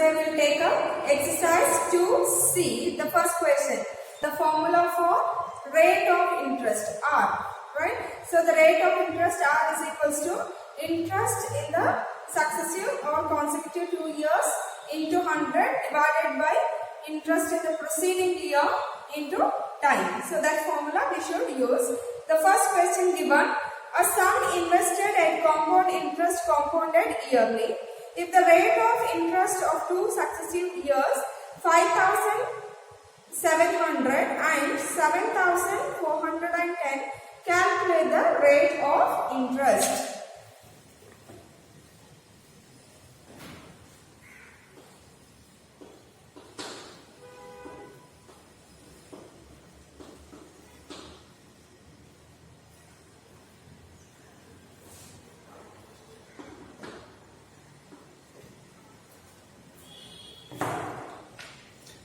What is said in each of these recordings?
we will take up exercise 2C, the first question. The formula for rate of interest R, right? So the rate of interest R is equals to interest in the successive or consecutive 2 years into 100 divided by interest in the preceding year into time. So that formula we should use. The first question given, a sum invested at compound interest compounded yearly. If the rate of interest of 2 successive years 5,700 and 7,410, calculate the rate of interest.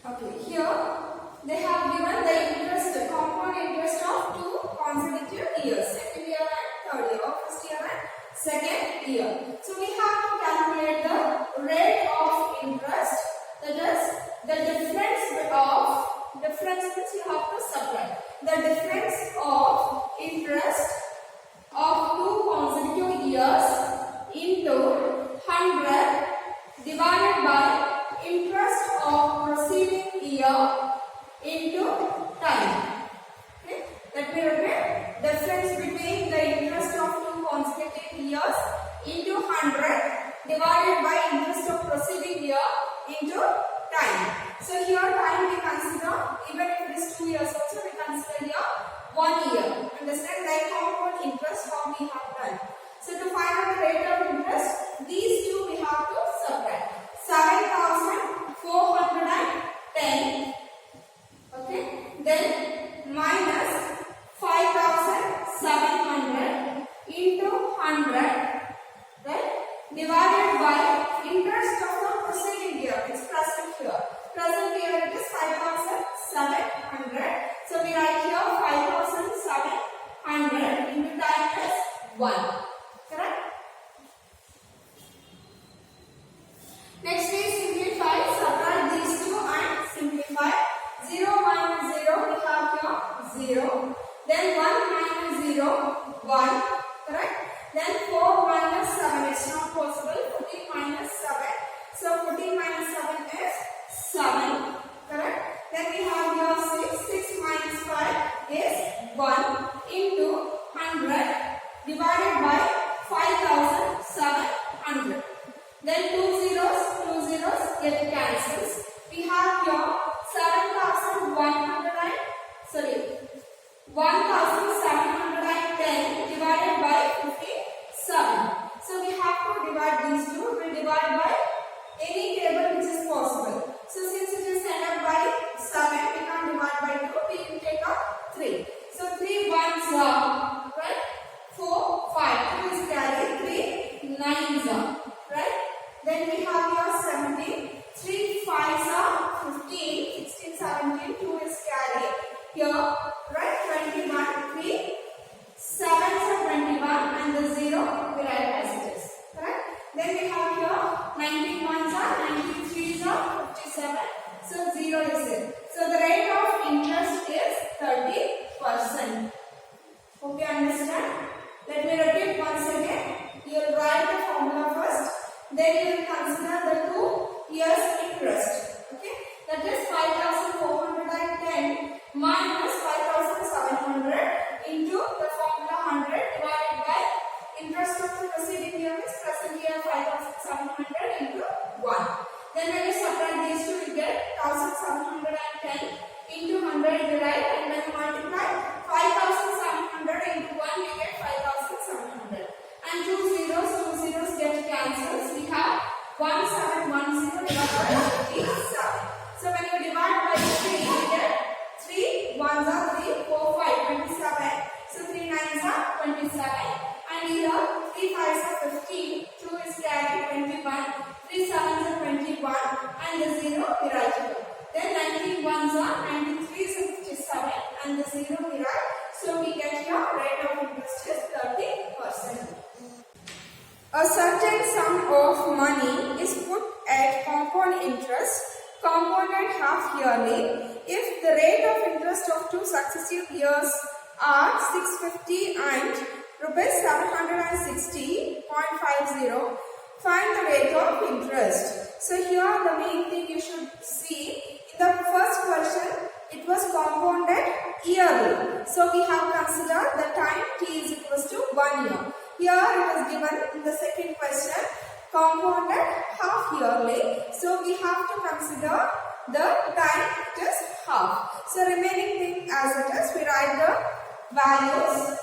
Okay, here they have given the interest, compound interest of 2 consecutive years, second year and third year, or first year and second year. So we have to calculate the rate of interest, that is the difference means you have to subtract the difference of interest of 2 consecutive years into 100 divided by interest of preceding year into time. Okay? Let me repeat. Difference between the interest of 2 consecutive years into 100 divided by interest of preceding year into time. So here time we consider, even if it is 2 years also, we consider here 1 year. Understand? Like compound interest how we have done. So to find out the rate of interest, these two we have to subtract. 7,410, okay, then minus 5,700 into 100, right, divided by interest of the preceding year, it's present here. Present year it is 5,700. So we write here 5,700 into time is 1. Correct? Next we simplify, subtract these two and simplify. 0 minus 0 we have here 0. Then 1 minus 0, 1. Correct? Then 4 minus 7, it's not possible. 14 minus 7. So 14 minus 7 is 7. Correct? Then we have here 6. 6 minus 5 is 1 into 100 divided by 5,700. Then 2 zeros get cancels. We have here 1,710 divided by 57. So we have to divide these two. We will divide by any table which is possible. So since it is ended by 7, we can't divide by 2. We will take up 3. So 3 ones are, right? 4, 5. 2 is carried. 3 9s are, right? Then we have here 17. 3 5s are 15. 16, 17. 2 is carried. Here, right? 21. 3 7s are 21 and the 0 we write as it is. Correct? Then we have here 19 ones are 93s are 57. So 0 is it. So the rate of interest is 30%. Hope you understand. Let me repeat once again. You will write the formula first. Then you will consider the 2 years interest. Okay? That is 5,410 minus 5,700 into the formula 100 divided by interest of the preceding year is present year 5,700 into 1. Then when you subtract these two, you get 1,710 into 100 you write, and when you multiply 5,700 into 1 you get 5,700. And 2 zeros get cancelled. We have 1710 divided by 57. So when you divide by 3, you get 3 ones are 3, 4, 5, 27. So 3 9s are 27. And here 3 5s are 15. 2 is carried 21. 3 7s are 21. And the 0 we write here. Then 19 ones are 93 is 57. And the 0 we write. So we get here rate of interest is 30%. A certain sum of money is put at compound interest compounded half yearly if the rate of interest of two successive years are 650 and rupees 760.50. Find the rate of interest. So here the main thing you should see, in the first question it was compounded yearly. So we have considered the time t is equals to 1 year. Here it is given in the second question compounded half yearly. So we have to consider the time it is half. So remaining thing as it is, we write the values.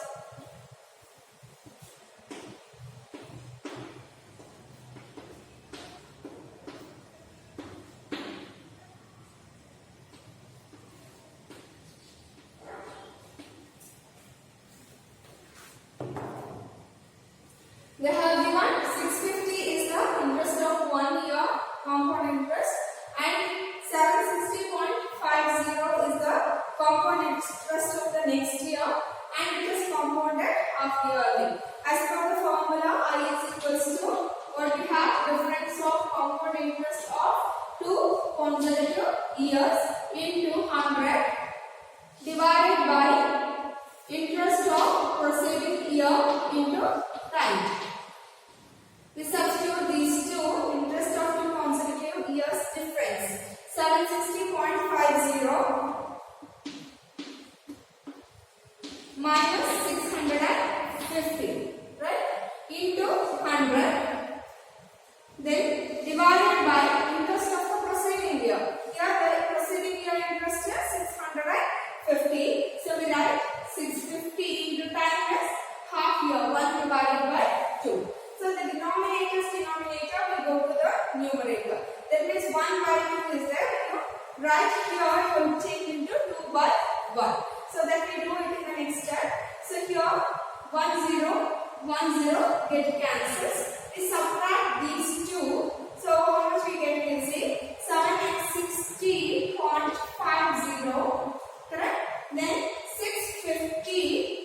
They have given 650 is the interest of 1 year compound interest and 760.50 is the compound interest of the next year and it is compounded half yearly. As per the formula, I is equals to what we have, difference of compound interest of 2 consecutive years into 100 divided by interest of preceding year into time. We substitute these two, interest of 2 consecutive years difference 760.50 minus 650, right, into 100, then divided by interest of the preceding year. Here the preceding year interest is 650, so we write 650 into time is half year, 1 divided by 2. So the denominator will go to the numerator. That means 1 by 2 is there. Right here you will change into 2 by 1. So that we do it in the next step. So here 1 0 get cancels. We subtract these two. So how much we get? We see 760.50. Correct? Then 650.00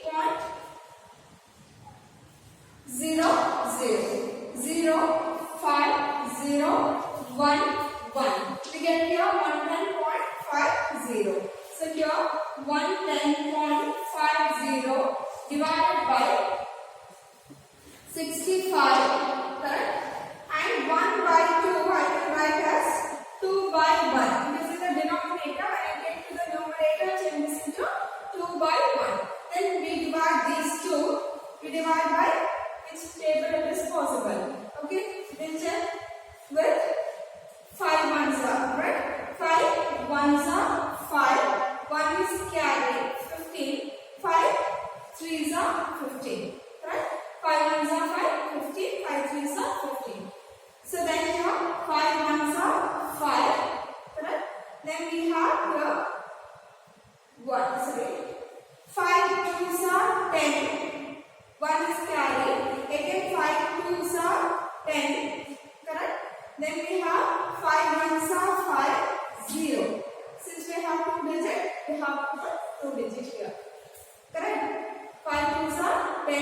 05011. We get here 110.50. So here 110.50 divided by 65, correct? And 1 by 2 I can write as 2 by 1. This is the denominator. When I get to the numerator, change this into 2 by 1. Then we divide these two. We divide by which table it is possible. Okay, then check with 5 ones are, right? 5 ones are 5, 1 is carried 15, 5 3s are 15, right? 5 ones are 5, 15, 5 3s are 15. So then here 5 ones are 5, correct? Then we have here 5 2s are 10. 1 is carried. Again 5 2s are 10. Correct? Then we have 5 1s are 5 0. Since we have 2 digits, we have to put 2 digits here. Correct? 5 2s are 10.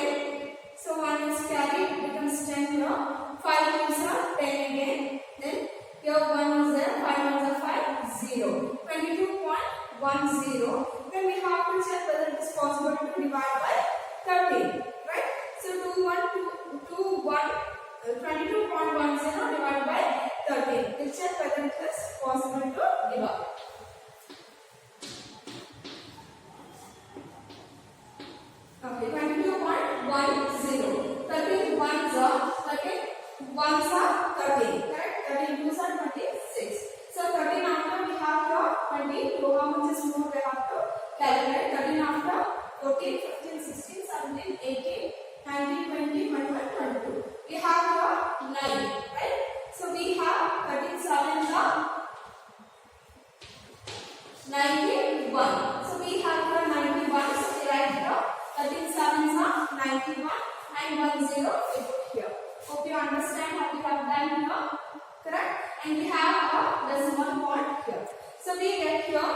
So 1 is carried, becomes 10 here. 5 2s are 10 again. Then here 1 is there. 5 1s are 5 0. 22.10. Then we have to check whether it is possible to divide by 30. Right? So 22.10 divided by 13. We'll check whether it is possible to divide. Okay, 22.10. 13 ones are 13. Ones are 13. Correct? 13 twos are 26. So 13 after we have here 20. So how much is more we have to calculate? 13 after 14, 15, 16, 17, 18, 19, 20, 21, 22. We have here 9, right? So we have 13 sevens are 91. So we have here 91. So we write here 13 sevens are 91 and 10 we put here. Hope you understand how we have done here. Correct? And we have a decimal point here. So we get here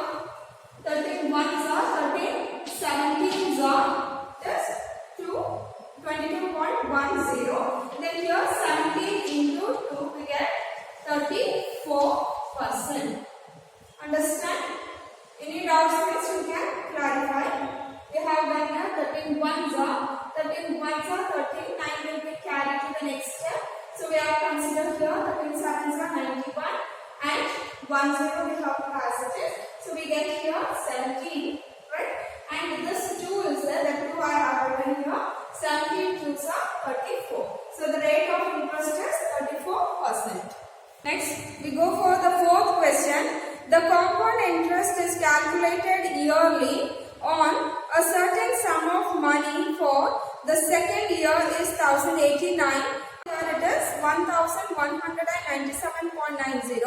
13 ones are 13, 17s are just 22.10. Then here 17 into 2 we get 30 13 ones are 13 ones are 13. 9 will be carried to the next step. So we have considered here 13 sevens are 91 and 10 we have to pass it. So we get here 17, right? And this 2 is there. The 2 I have written here. 17 twos are 34. So the rate of interest is 34%. Next, we go for the fourth question. The compound interest is calculated yearly on a certain sum of money for the second year is 1089. Here it is 1197.90.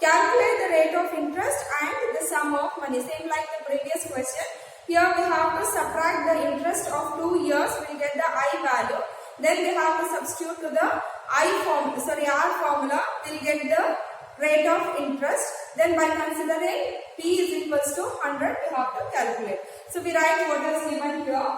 Calculate the rate of interest and the sum of money. Same like the previous question. Here we have to subtract the interest of 2 years. We will get the I value. Then we have to substitute to the R formula. We will get the rate of interest. Then by considering P is equals to 100, we have to calculate. So we write what is given here.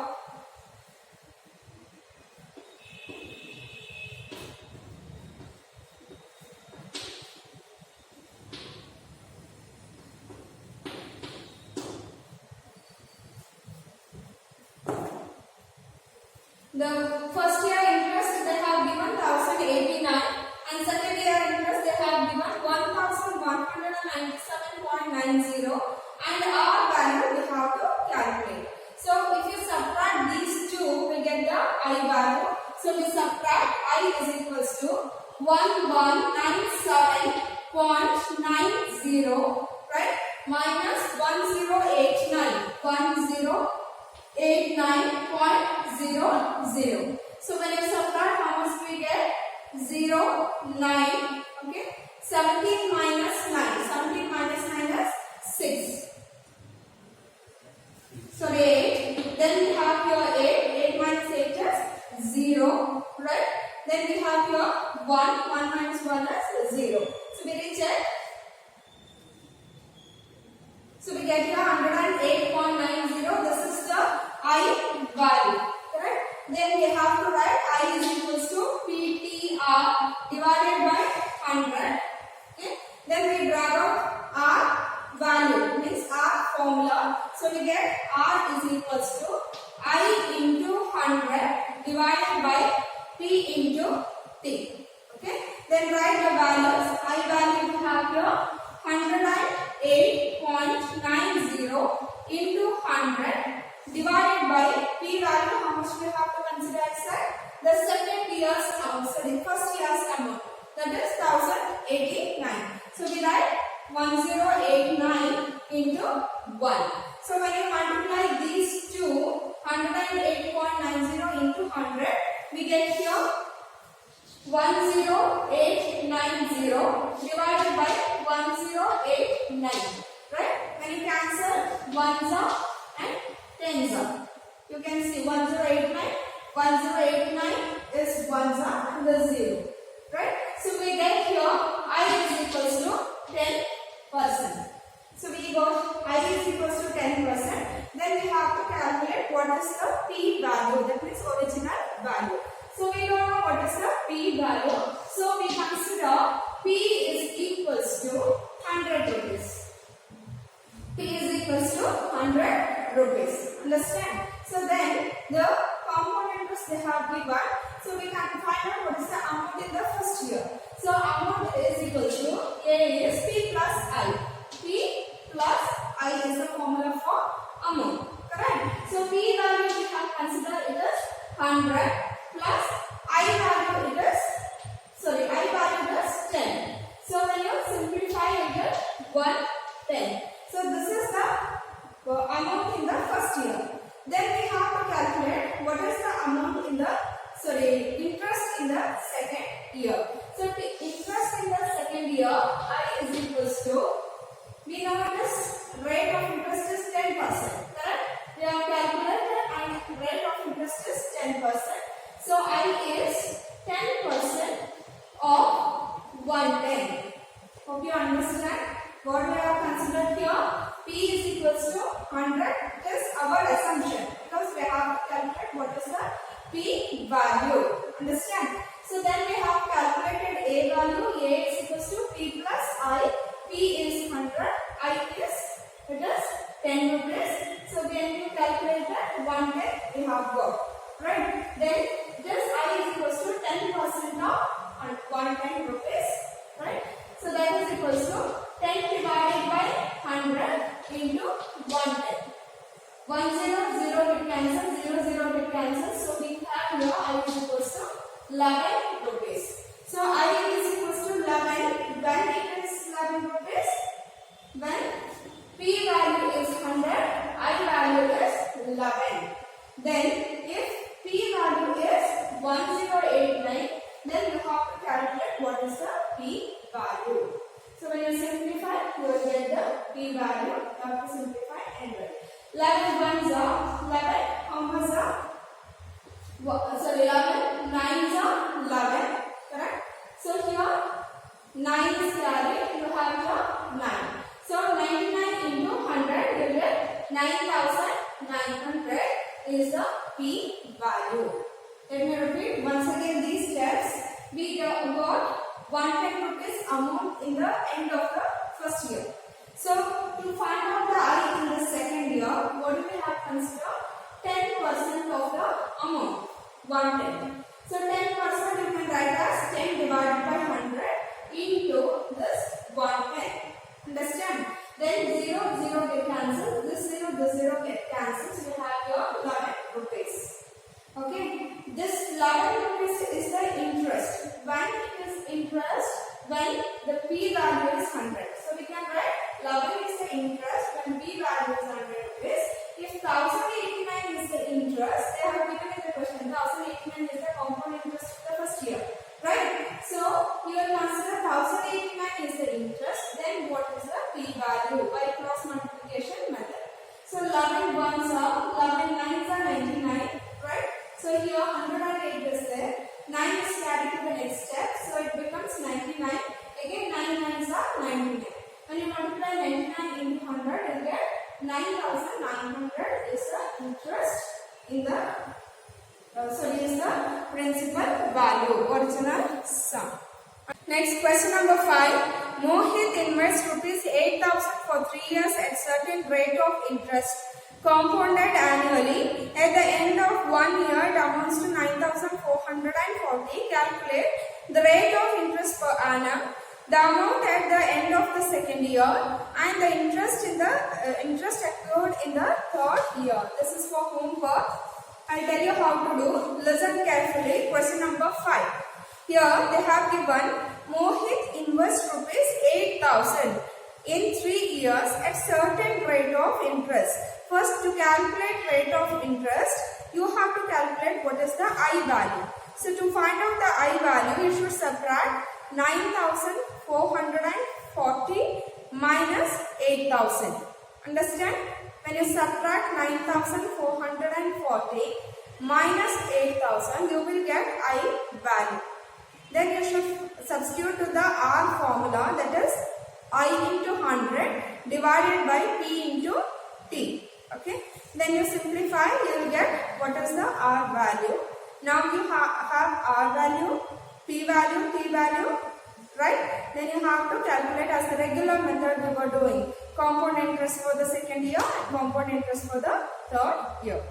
The first year interest they have given 1089 and second year interest they have given 1197.90 and R value we have to calculate. So if you subtract these two we get the I value. So we subtract I is equals to 1197.90, right, minus 1089.00. So when you subtract, how much we get? 0, 9. Okay. 17 minus 9. 17 minus 9 is 6. Sorry, 8. Then we have here 8. 8 minus 8 is 0. Right. Then we have here 1. 1 minus 1 is 0. So we recheck. So we get here 108.90. This is the I value. Correct? Then we have to write I is equals to PTR divided by 100. Okay? Then we drag out R value, means R formula. So we get R is equals to I into 100 divided by P into T. Okay? Then write the values. I value we have here 108.90 into 100 divided by P value. How much we have to consider outside? The second year's amount, sorry, first year's amount, that is 1089. So we write 1089 into 1. So when you multiply these two, 108.90 into 100, we get here 10890 divided by 1089. Right? When you cancel ones up and tens up, you can see 1089. 1089 is ones up and the 0. Right? So we get here I is equals to 10%. So we go I is equals to 10%. Then we have to calculate what is the P value, that means original value. So we don't know what is the P value. So we consider P is equals to 100 rupees. P is equals to 100 rupees. Understand? So then the compound interest they have given. So we can find out what is the amount in the first year. So amount is equal to A is P plus I. P plus I is the formula for amount. Correct? So P value we have considered it is 100 plus I value it is, sorry, I value is 10. So when you simplify it is 110. So this is the amount in the first year. Then we have to calculate what is the amount in the, interest in the second year. So the interest in the second year, I is equals to, we know this rate of interest is 10%. Correct? We have calculated and rate of interest is 10%. So I is 10% of 110. Hope you understand what we have considered here. P is equals to 100. This is our assumption because we have to calculate what is the P value. Understand? So then we have calculated A value. A is equals to P plus I. P is 100. I is, it is 10 rupees. So when you calculate that 110, we have into 110. 1 0 0 get cancel, 0 0 get cancel. So we have here I is equals to 11 rupees. So I is equals to 11 when it is 11 rupees. When P value is 100, I value is 11. Then if P value is 1089, then you have to calculate what is the P value. So when you simplify, you will get the P value. You have to simplify and write. 11 ones are 11. How much are? Sorry, 11. 9s are 11. Correct? So here 9 is carried. You have your 9. So 99 into 100, you get 9,900 is the P value. Let me repeat once again these steps. We got 110 rupees amount in the end of the first year. So to find out the I in the second year, what do we have consider? 10% of the amount. 110. So 10% you can write as 10 divided by 100 into this 110. Understand? Then 0 0 get cancelled. This 0 get cancelled. So you have your 11 rupees. Okay. This 11 rupees is the interest. When it is interest, when the P value is 100. So we can write 11 is the interest when P value is 100 rupees. If 1089 is the interest, they have given in the question 1089 is the compound interest of the first year. Right? So you will consider 1089 is the interest. Then what is the P value by cross multiplication method? So 11 ones are 11 nines are 99. Right? So here 108 is there. 9 is carried to the next step. So it becomes 99. Again 9 nines are 99. When you multiply 99 into 100, you get 9,900 is the interest in the is the principal value, original sum. Next question number 5. Mohit invests rupees 8,000 for 3 years at certain rate of interest compounded annually. At the end of 1 year, it amounts to 9,440. Calculate the rate of interest per annum, the amount at the end of the second year, and the interest in the interest accrued in the third year. This is for homework. I'll tell you how to do. Listen carefully. Question number 5. Here they have given Mohit invests rupees 8,000 in 3 years at certain rate of interest. First, to calculate rate of interest, you have to calculate what is the I value. So to find out the I value, you should subtract 9,440 minus 8,000. Understand? When you subtract 9,440 minus 8,000, you will get I value. Then you should substitute to the R formula, that is I into 100 divided by P into T. Okay. Then you simplify, you will get what is the R value. Now you have R value, P value, T value. Right? Then you have to calculate as the regular method we were doing. Compound interest for the second year and compound interest for the third year.